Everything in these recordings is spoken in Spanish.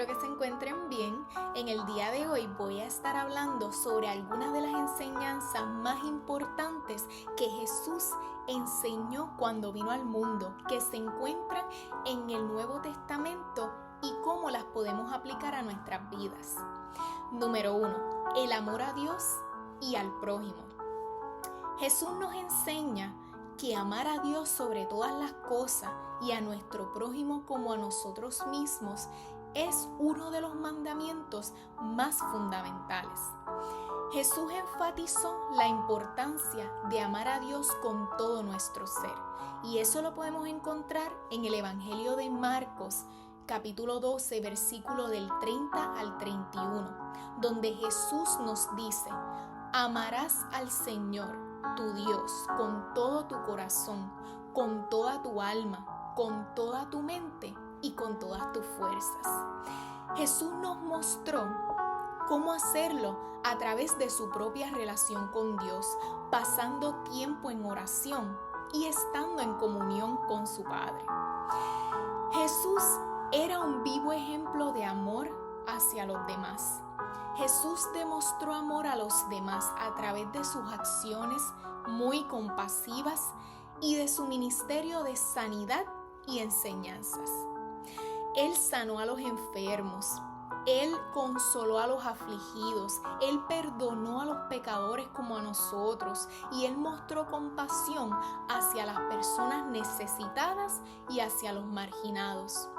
que se encuentren bien. En el día de hoy voy a estar hablando sobre algunas de las enseñanzas más importantes que Jesús enseñó cuando vino al mundo, que se encuentran en el Nuevo Testamento y cómo las podemos aplicar a nuestras vidas. Número 1. El amor a Dios y al prójimo. Jesús nos enseña que amar a Dios sobre todas las cosas y a nuestro prójimo como a nosotros mismos es uno de los mandamientos más fundamentales. Jesús enfatizó la importancia de amar a Dios con todo nuestro ser, y eso lo podemos encontrar en el Evangelio de Marcos, capítulo 12, versículo del 30 al 31, donde Jesús nos dice: amarás al Señor tu Dios con todo tu corazón, con toda tu alma, con toda tu mente y con todas tus fuerzas. Jesús nos mostró cómo hacerlo a través de su propia relación con Dios, pasando tiempo en oración y estando en comunión con su Padre. Jesús era un vivo ejemplo de amor hacia los demás. Jesús demostró amor a los demás a través de sus acciones muy compasivas y de su ministerio de sanidad y enseñanzas. Él sanó a los enfermos, Él consoló a los afligidos, Él perdonó a los pecadores como a nosotros y Él mostró compasión hacia las personas necesitadas y hacia los marginados.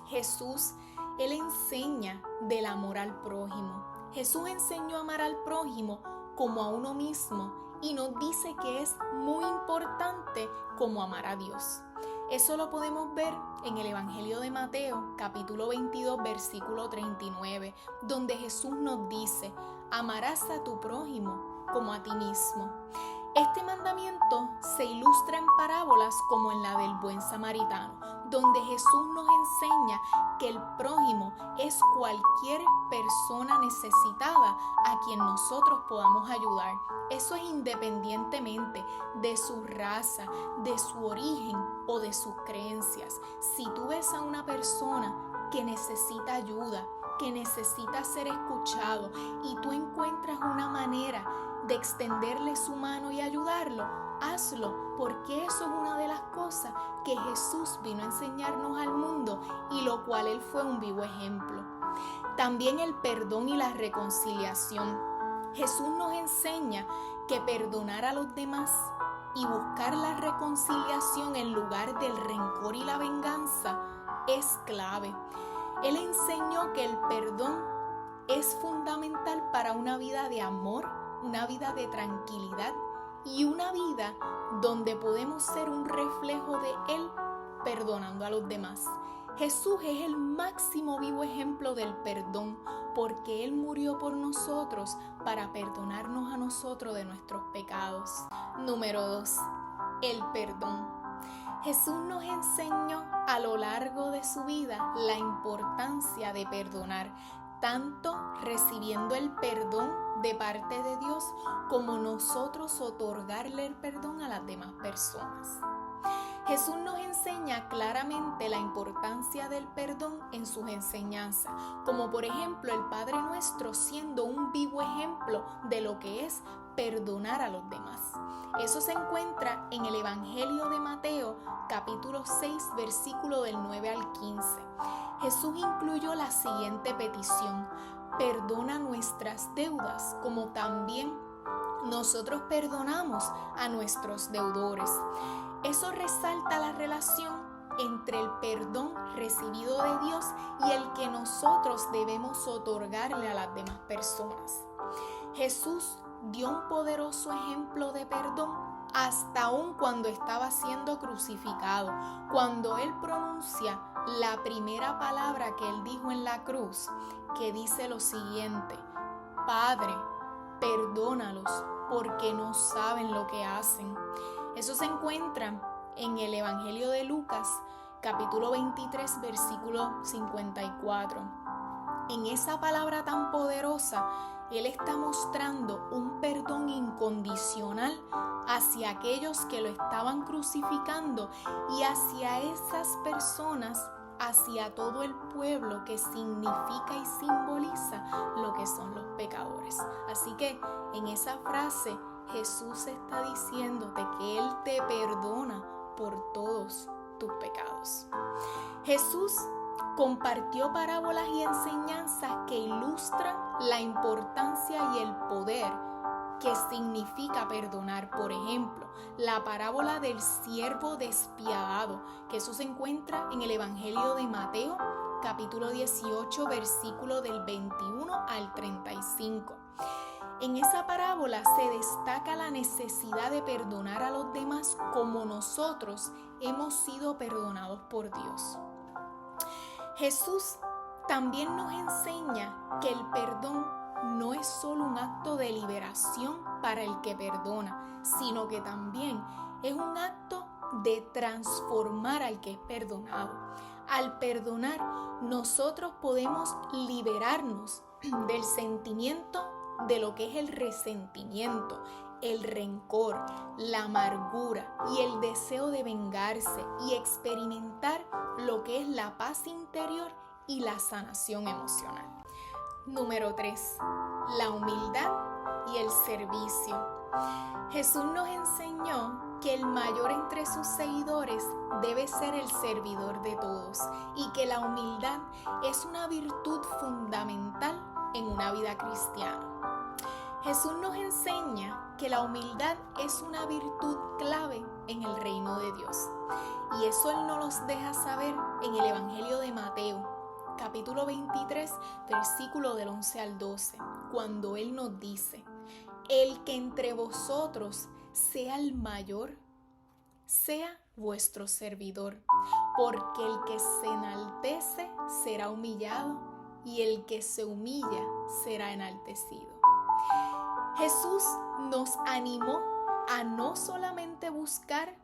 Jesús, Él enseña del amor al prójimo. Jesús enseñó a amar al prójimo como a uno mismo y nos dice que es muy importante como amar a Dios. Eso lo podemos ver en el Evangelio de Mateo, capítulo 22, versículo 39, donde Jesús nos dice: amarás a tu prójimo como a ti mismo. Este mandamiento se ilustra en parábolas como en la del buen samaritano, donde Jesús nos enseña que el prójimo es cualquier persona necesitada a quien nosotros podamos ayudar. Eso es independientemente de su raza, de su origen o de sus creencias. Si tú ves a una persona que necesita ayuda, que necesita ser escuchado y tú encuentras una manera de extenderle su mano y ayudarlo, hazlo, porque eso es una de las cosas que Jesús vino a enseñarnos al mundo y lo cual Él fue un vivo ejemplo. También el perdón y la reconciliación. Jesús nos enseña que perdonar a los demás y buscar la reconciliación en lugar del rencor y la venganza es clave. Él enseñó que el perdón es fundamental para una vida de amor, una vida de tranquilidad y una vida donde podemos ser un reflejo de Él perdonando a los demás. Jesús es el máximo vivo ejemplo del perdón porque Él murió por nosotros para perdonarnos a nosotros de nuestros pecados. Número 2. El perdón. Jesús nos enseñó a lo largo de su vida la importancia de perdonar, tanto recibiendo el perdón de parte de Dios como nosotros otorgarle el perdón a las demás personas. Jesús nos enseña claramente la importancia del perdón en sus enseñanzas, como por ejemplo el Padre Nuestro siendo un vivo ejemplo de lo que es perdonar a los demás. Eso se encuentra en el Evangelio de Mateo, capítulo 6, versículo del 9 al 15. Jesús incluyó la siguiente petición: perdona nuestras deudas, como también nosotros perdonamos a nuestros deudores. Eso resalta la relación entre el perdón recibido de Dios y el que nosotros debemos otorgarle a las demás personas. Jesús dio un poderoso ejemplo de perdón hasta aún cuando estaba siendo crucificado. Cuando Él pronuncia la primera palabra que Él dijo en la cruz, que dice lo siguiente: Padre, perdónalos porque no saben lo que hacen. Eso se encuentra en el Evangelio de Lucas, capítulo 23, versículo 54. En esa palabra tan poderosa, Él está mostrando un perdón incondicional hacia aquellos que lo estaban crucificando y hacia esas personas hacia todo el pueblo, que significa y simboliza lo que son los pecadores. Así que en esa frase Jesús está diciéndote que Él te perdona por todos tus pecados. Jesús compartió parábolas y enseñanzas que ilustran la importancia y el poder que significa perdonar. Por ejemplo, la parábola del siervo despiadado, que eso se encuentra en el Evangelio de Mateo, capítulo 18, versículo del 21 al 35. En esa parábola se destaca la necesidad de perdonar a los demás como nosotros hemos sido perdonados por Dios. Jesús también nos enseña que el perdón no es solo un acto de liberación para el que perdona, sino que también es un acto de transformar al que es perdonado. Al perdonar, nosotros podemos liberarnos del sentimiento de lo que es el resentimiento, el rencor, la amargura y el deseo de vengarse, y experimentar lo que es la paz interior y la sanación emocional. Número 3. La humildad y el servicio. Jesús nos enseñó que el mayor entre sus seguidores debe ser el servidor de todos, y que la humildad es una virtud fundamental en una vida cristiana. Jesús nos enseña que la humildad es una virtud clave en el reino de Dios, y eso Él nos los deja saber en el Evangelio de Mateo, capítulo 23, versículo del 11 al 12, cuando Él nos dice: el que entre vosotros sea el mayor, sea vuestro servidor, porque el que se enaltece será humillado, y el que se humilla será enaltecido. Jesús nos animó a no solamente buscar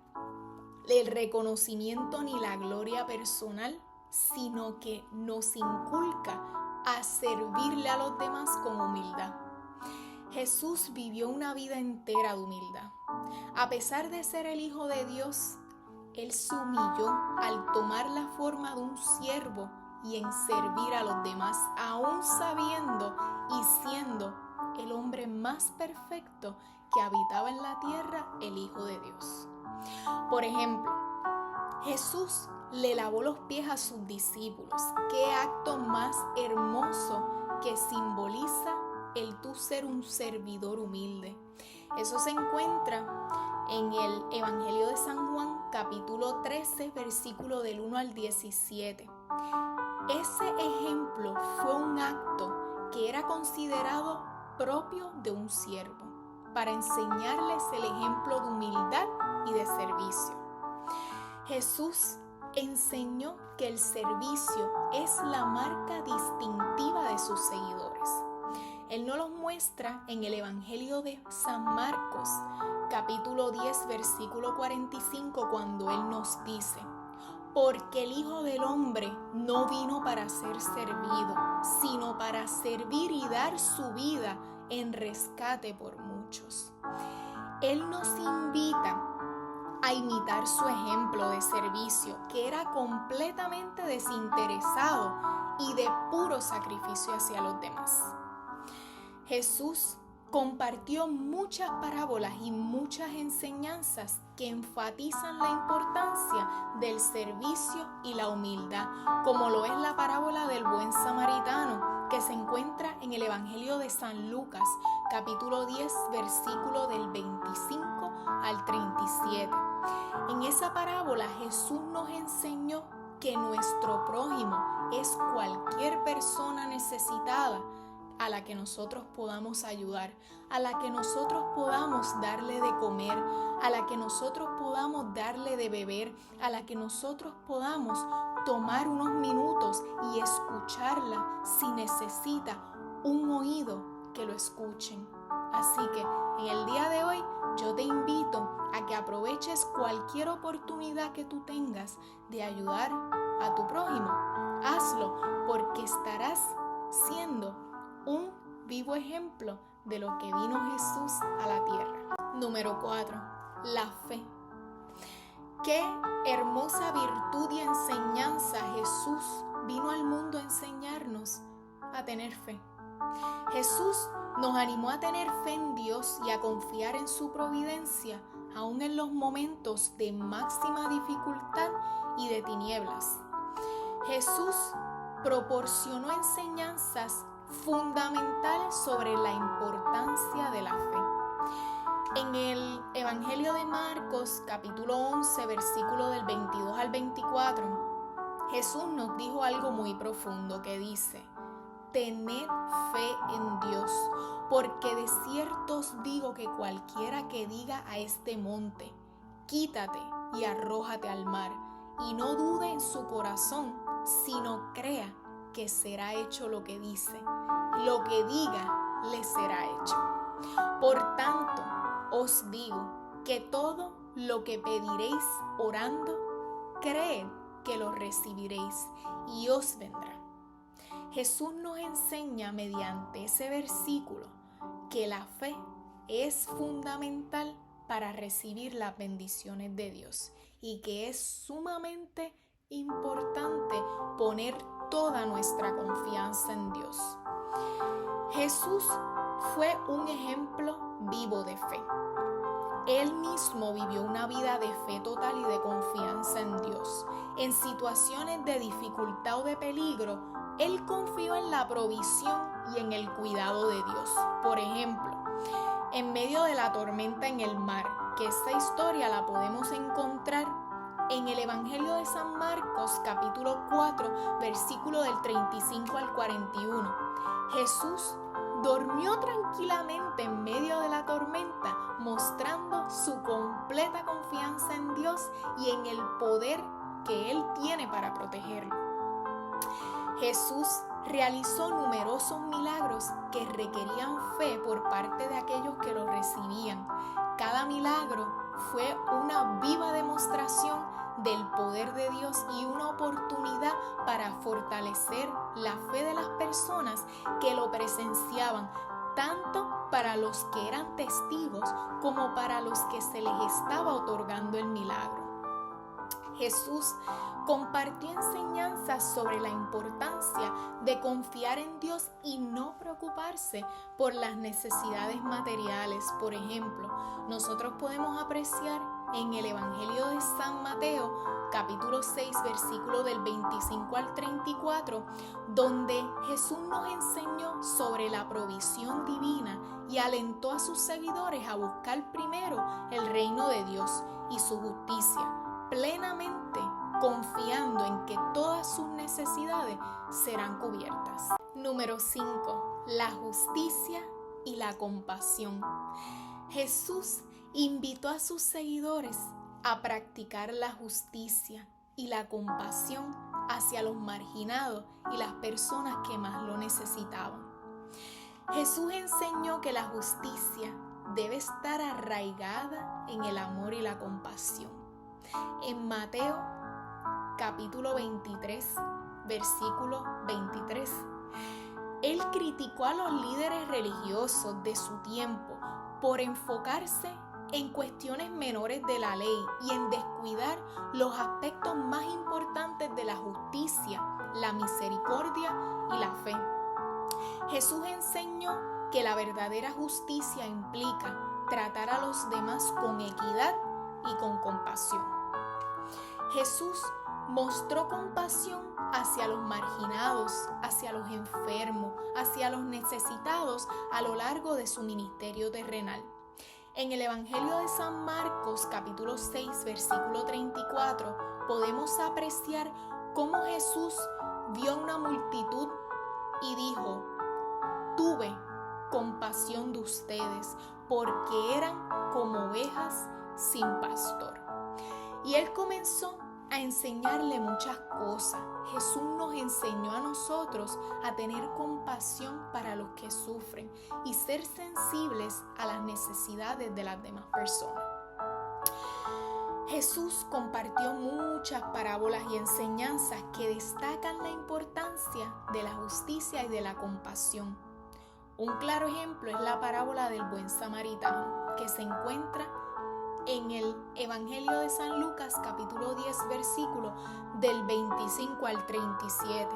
el reconocimiento ni la gloria personal, sino que nos inculca a servirle a los demás con humildad. Jesús vivió una vida entera de humildad. A pesar de ser el Hijo de Dios, Él se humilló al tomar la forma de un siervo y en servir a los demás, aún sabiendo y siendo el hombre más perfecto que habitaba en la tierra, el Hijo de Dios. Por ejemplo, Jesús le lavó los pies a sus discípulos. Qué acto más hermoso que simboliza el tú ser un servidor humilde. Eso se encuentra en el Evangelio de San Juan, capítulo 13, versículo del 1 al 17. Ese ejemplo fue un acto que era considerado propio de un siervo, para enseñarles el ejemplo de humildad y de servicio. Jesús enseñó que el servicio es la marca distintiva de sus seguidores. Él nos lo muestra en el Evangelio de San Marcos, capítulo 10, versículo 45, cuando Él nos dice: porque el Hijo del Hombre no vino para ser servido, sino para servir y dar su vida en rescate por muchos. Él nos invita a imitar su ejemplo de servicio, que era completamente desinteresado y de puro sacrificio hacia los demás. Jesús compartió muchas parábolas y muchas enseñanzas que enfatizan la importancia del servicio y la humildad, como lo es la parábola del buen samaritano, que se encuentra en el Evangelio de San Lucas, capítulo 10, versículo del 25 al 37. En esa parábola Jesús nos enseñó que nuestro prójimo es cualquier persona necesitada a la que nosotros podamos ayudar, a la que nosotros podamos darle de comer, a la que nosotros podamos darle de beber, a la que nosotros podamos tomar unos minutos y escucharla si necesita un oído que lo escuchen. Así que en el día de hoy yo te invito a que aproveches cualquier oportunidad que tú tengas de ayudar a tu prójimo. Hazlo, porque estarás siendo un vivo ejemplo de lo que vino Jesús a la tierra. Número 4. La fe. Qué hermosa virtud y enseñanza Jesús vino al mundo a enseñarnos a tener fe. Jesús nos animó a tener fe en Dios y a confiar en su providencia, aun en los momentos de máxima dificultad y de tinieblas. Jesús proporcionó enseñanzas fundamentales sobre la importancia de la fe. En el Evangelio de Marcos, capítulo 11, versículo del 22 al 24, Jesús nos dijo algo muy profundo que dice: tened fe en Dios, porque de cierto os digo que cualquiera que diga a este monte, quítate y arrójate al mar, y no dude en su corazón, sino crea que será hecho lo que dice, lo que diga le será hecho. Por tanto, os digo que todo lo que pediréis orando, creed que lo recibiréis y os vendrá. Jesús nos enseña mediante ese versículo que la fe es fundamental para recibir las bendiciones de Dios y que es sumamente importante poner toda nuestra confianza en Dios. Jesús fue un ejemplo vivo de fe. Él mismo vivió una vida de fe total y de confianza en Dios. En situaciones de dificultad o de peligro, Él confió en la provisión y en el cuidado de Dios. Por ejemplo, en medio de la tormenta en el mar, que esta historia la podemos encontrar en el Evangelio de San Marcos, capítulo 4, versículo del 35 al 41. Jesús durmió tranquilamente en medio de la tormenta, mostrando su completa confianza en Dios y en el poder que Él tiene para protegerlo. Jesús realizó numerosos milagros que requerían fe por parte de aquellos que lo recibían. Cada milagro fue una viva demostración del poder de Dios y una oportunidad para fortalecer la fe de las personas que lo presenciaban, tanto para los que eran testigos como para los que se les estaba otorgando el milagro. Jesús compartió enseñanzas sobre la importancia de confiar en Dios y no preocuparse por las necesidades materiales. Por ejemplo, nosotros podemos apreciar en el Evangelio de San Mateo, capítulo 6, versículo del 25 al 34, donde Jesús nos enseñó sobre la provisión divina y alentó a sus seguidores a buscar primero el reino de Dios y su justicia, plenamente confiando en que todas sus necesidades serán cubiertas. Número 5. La justicia y la compasión. Jesús invitó a sus seguidores a practicar la justicia y la compasión hacia los marginados y las personas que más lo necesitaban. Jesús enseñó que la justicia debe estar arraigada en el amor y la compasión. En Mateo capítulo 23, versículo 23, Él criticó a los líderes religiosos de su tiempo por enfocarse en cuestiones menores de la ley y en descuidar los aspectos más importantes de la justicia, la misericordia y la fe. Jesús enseñó que la verdadera justicia implica tratar a los demás con equidad y con compasión. Jesús mostró compasión hacia los marginados, hacia los enfermos, hacia los necesitados a lo largo de su ministerio terrenal. En el Evangelio de San Marcos, capítulo 6, versículo 34, podemos apreciar cómo Jesús vio a una multitud y dijo: tuve compasión de ustedes, porque eran como ovejas sin pastor. Y Él comenzó a enseñarle muchas cosas. Jesús nos enseñó a nosotros a tener compasión para los que sufren y ser sensibles a las necesidades de las demás personas. Jesús compartió muchas parábolas y enseñanzas que destacan la importancia de la justicia y de la compasión. Un claro ejemplo es la parábola del buen samaritano, que se encuentra en el Evangelio de San Lucas, capítulo 10, versículo del 25 al 37.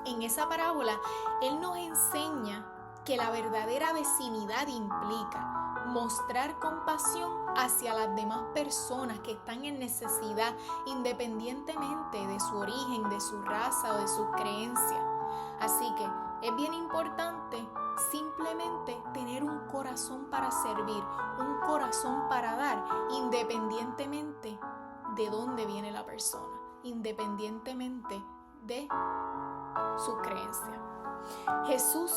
En esa parábola, Él nos enseña que la verdadera vecindad implica mostrar compasión hacia las demás personas que están en necesidad, independientemente de su origen, de su raza o de sus creencias. Así que es bien importante simplemente tener un corazón para servir, un corazón para dar, independientemente de dónde viene la persona, independientemente de su creencia. Jesús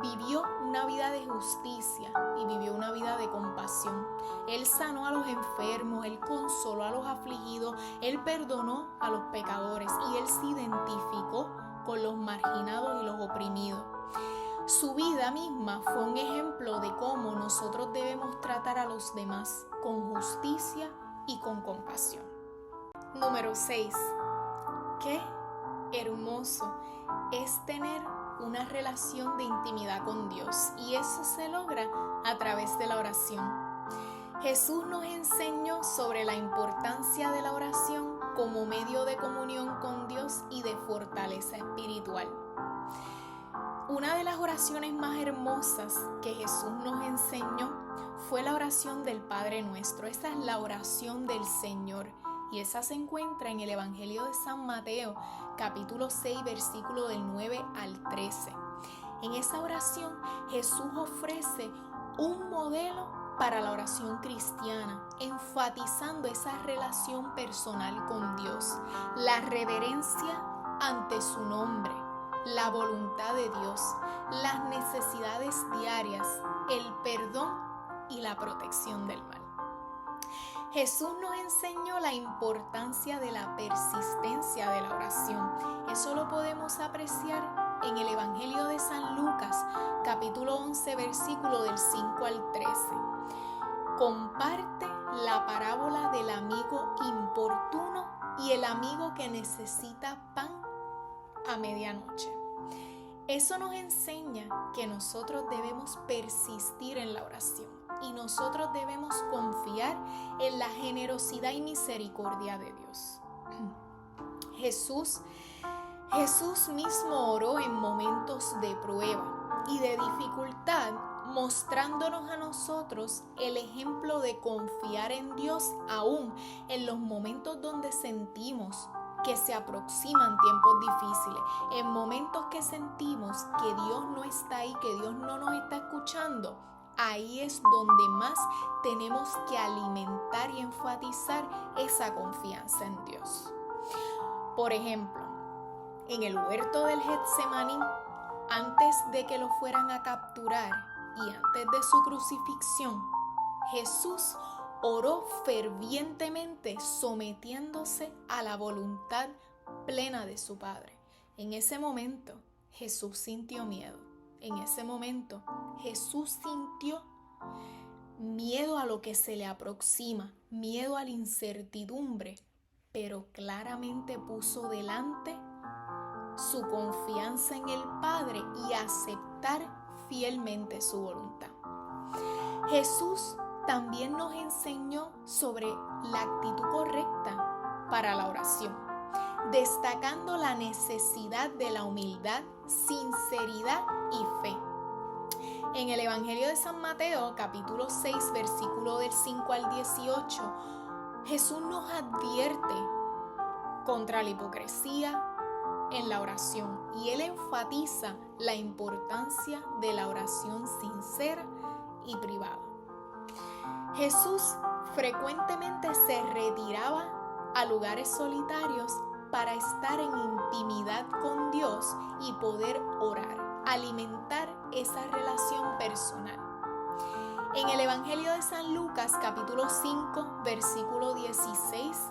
vivió una vida de justicia y vivió una vida de compasión. Él sanó a los enfermos, Él consoló a los afligidos, Él perdonó a los pecadores y Él se identificó con los marginados y los oprimidos. Su vida misma fue un ejemplo de cómo nosotros debemos tratar a los demás con justicia y con compasión. Número 6. Qué hermoso es tener una relación de intimidad con Dios, y eso se logra a través de la oración. Jesús nos enseñó sobre la importancia de la oración como medio de comunión con Dios y de fortaleza espiritual. Una de las oraciones más hermosas que Jesús nos enseñó fue la oración del Padre Nuestro. Esa es la oración del Señor, y esa se encuentra en el Evangelio de San Mateo, capítulo 6, versículo del 9 al 13. En esa oración, Jesús ofrece un modelo para la oración cristiana, enfatizando esa relación personal con Dios, la reverencia ante su nombre, la voluntad de Dios, las necesidades diarias, el perdón y la protección del mal. Jesús nos enseñó la importancia de la persistencia de la oración. Eso lo podemos apreciar en el Evangelio de San Lucas, capítulo 11, versículo del 5 al 13. Comparte la parábola del amigo importuno y el amigo que necesita pan a medianoche. Eso nos enseña que nosotros debemos persistir en la oración y nosotros debemos confiar en la generosidad y misericordia de Dios. Jesús mismo oró en momentos de prueba y de dificultad, mostrándonos a nosotros el ejemplo de confiar en Dios aún en los momentos donde sentimos que se aproximan tiempos difíciles, en momentos que sentimos que Dios no está ahí, que Dios no nos está escuchando. Ahí es donde más tenemos que alimentar y enfatizar esa confianza en Dios. Por ejemplo, en el huerto del Getsemaní, antes de que lo fueran a capturar y antes de su crucifixión, Jesús oró fervientemente, sometiéndose a la voluntad plena de su Padre. En ese momento, Jesús sintió miedo. En ese momento, Jesús sintió miedo a lo que se le aproxima, miedo a la incertidumbre, pero claramente puso delante su confianza en el Padre y aceptar fielmente su voluntad. Jesús también nos enseñó sobre la actitud correcta para la oración, destacando la necesidad de la humildad, sinceridad y fe. En el Evangelio de San Mateo, capítulo 6, versículo del 5 al 18, Jesús nos advierte contra la hipocresía en la oración y Él enfatiza la importancia de la oración sincera y privada. Jesús frecuentemente se retiraba a lugares solitarios para estar en intimidad con Dios y poder orar, alimentar esa relación personal. En el Evangelio de San Lucas, capítulo 5, versículo 16,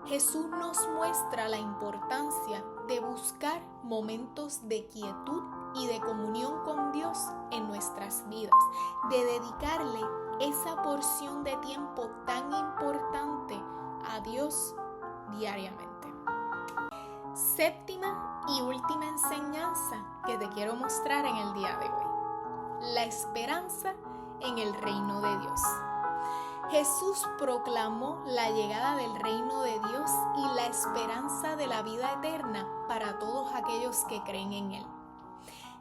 Jesús nos muestra la importancia de buscar momentos de quietud y de comunión con Dios en nuestras vidas, de dedicarle esa porción de tiempo tan importante a Dios diariamente. Séptima y última enseñanza que te quiero mostrar en el día de hoy: la esperanza en el reino de Dios. Jesús proclamó la llegada del reino de Dios y la esperanza de la vida eterna para todos aquellos que creen en Él.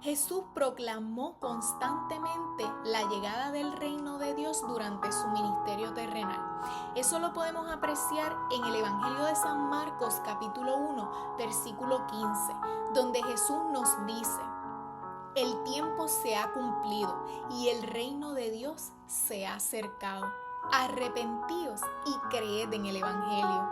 Jesús proclamó constantemente la llegada del reino de Dios durante su ministerio terrenal. Eso lo podemos apreciar en el Evangelio de San Marcos, capítulo 1, versículo 15, donde Jesús nos dice: el tiempo se ha cumplido y el reino de Dios se ha acercado. Arrepentíos y creed en el Evangelio.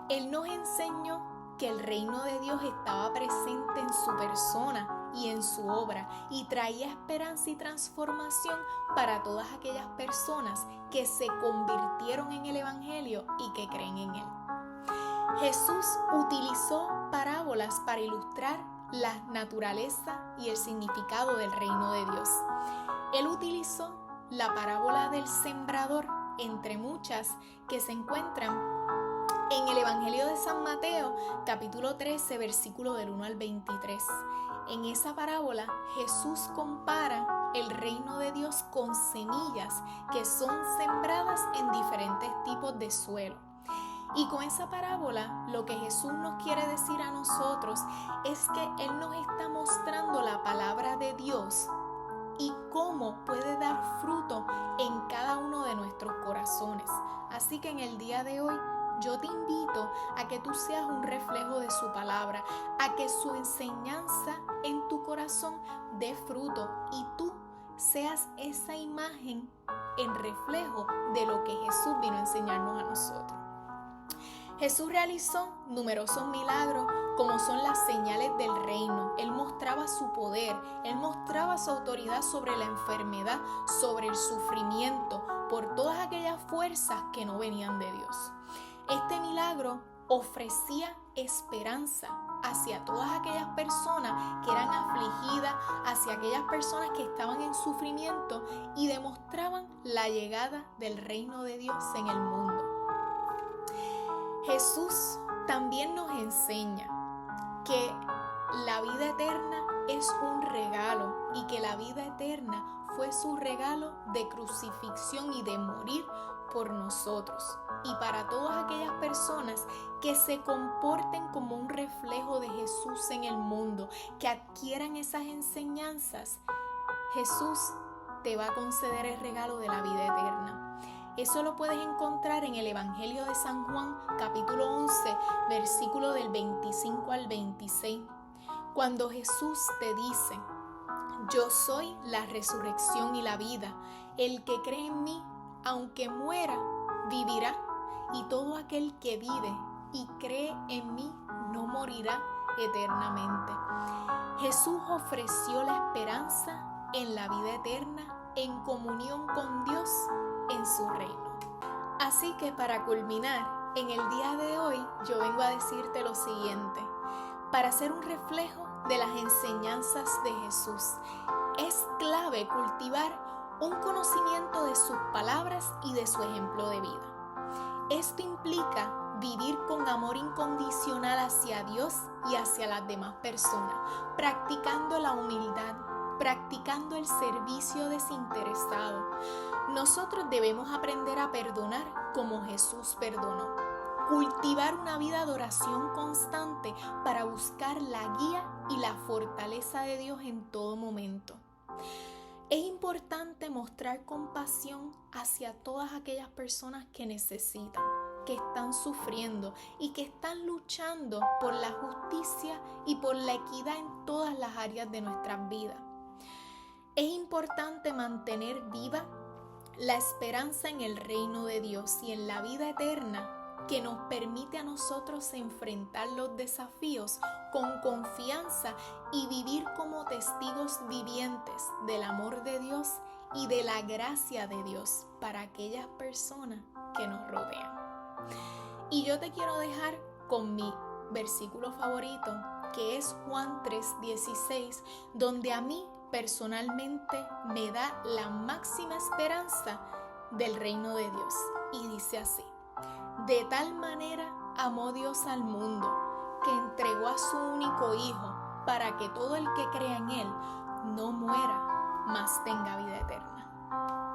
Él nos enseñó que el reino de Dios estaba presente en su persona y en su obra y traía esperanza y transformación para todas aquellas personas que se convirtieron en el Evangelio y que creen en Él. Jesús utilizó parábolas para ilustrar la naturaleza y el significado del reino de Dios. Él utilizó la parábola del sembrador, entre muchas que se encuentran en el Evangelio de San Mateo, capítulo 13, versículo del 1 al 23. En esa parábola, Jesús compara el reino de Dios con semillas que son sembradas en diferentes tipos de suelo. Y con esa parábola, lo que Jesús nos quiere decir a nosotros es que Él nos está mostrando la palabra de Dios y cómo puede dar fruto en cada uno de nuestros corazones. Así que en el día de hoy yo te invito a que tú seas un reflejo de su palabra, a que su enseñanza en tu corazón dé fruto y tú seas esa imagen en reflejo de lo que Jesús vino a enseñarnos a nosotros. Jesús realizó numerosos milagros como son las señales del reino. Él mostraba su poder, Él mostraba su autoridad sobre la enfermedad, sobre el sufrimiento, por todas aquellas fuerzas que no venían de Dios. Este milagro ofrecía esperanza hacia todas aquellas personas que eran afligidas, hacia aquellas personas que estaban en sufrimiento y demostraban la llegada del reino de Dios en el mundo. Jesús también nos enseña que la vida eterna es un regalo y que la vida eterna fue su regalo de crucifixión y de morir por nosotros. Y para todas aquellas personas que se comporten como un reflejo de Jesús en el mundo, que adquieran esas enseñanzas, Jesús te va a conceder el regalo de la vida eterna. Eso lo puedes encontrar en el Evangelio de San Juan, capítulo 11, versículo del 25 al 26. Cuando Jesús te dice: yo soy la resurrección y la vida, el que cree en mí, aunque muera, vivirá, y todo aquel que vive y cree en mí no morirá eternamente. Jesús ofreció la esperanza en la vida eterna en comunión con Dios en su reino. Así que para culminar, en el día de hoy yo vengo a decirte lo siguiente: para ser un reflejo de las enseñanzas de Jesús, es clave cultivar un conocimiento de sus palabras y de su ejemplo de vida. Esto implica vivir con amor incondicional hacia Dios y hacia las demás personas, practicando la humildad, practicando el servicio desinteresado. Nosotros debemos aprender a perdonar como Jesús perdonó. Cultivar una vida de oración constante para buscar la guía y la fortaleza de Dios en todo momento. Es importante mostrar compasión hacia todas aquellas personas que necesitan, que están sufriendo y que están luchando por la justicia y por la equidad en todas las áreas de nuestras vidas. Es importante mantener viva la esperanza en el reino de Dios y en la vida eterna que nos permite a nosotros enfrentar los desafíos con confianza y vivir como testigos vivientes del amor de Dios y de la gracia de Dios para aquellas personas que nos rodean. Y yo te quiero dejar con mi versículo favorito, que es Juan 3:16, donde a mí personalmente me da la máxima esperanza del reino de Dios. Y dice así: de tal manera amó Dios al mundo, que entregó a su único Hijo, para que todo el que crea en Él no muera, mas tenga vida eterna.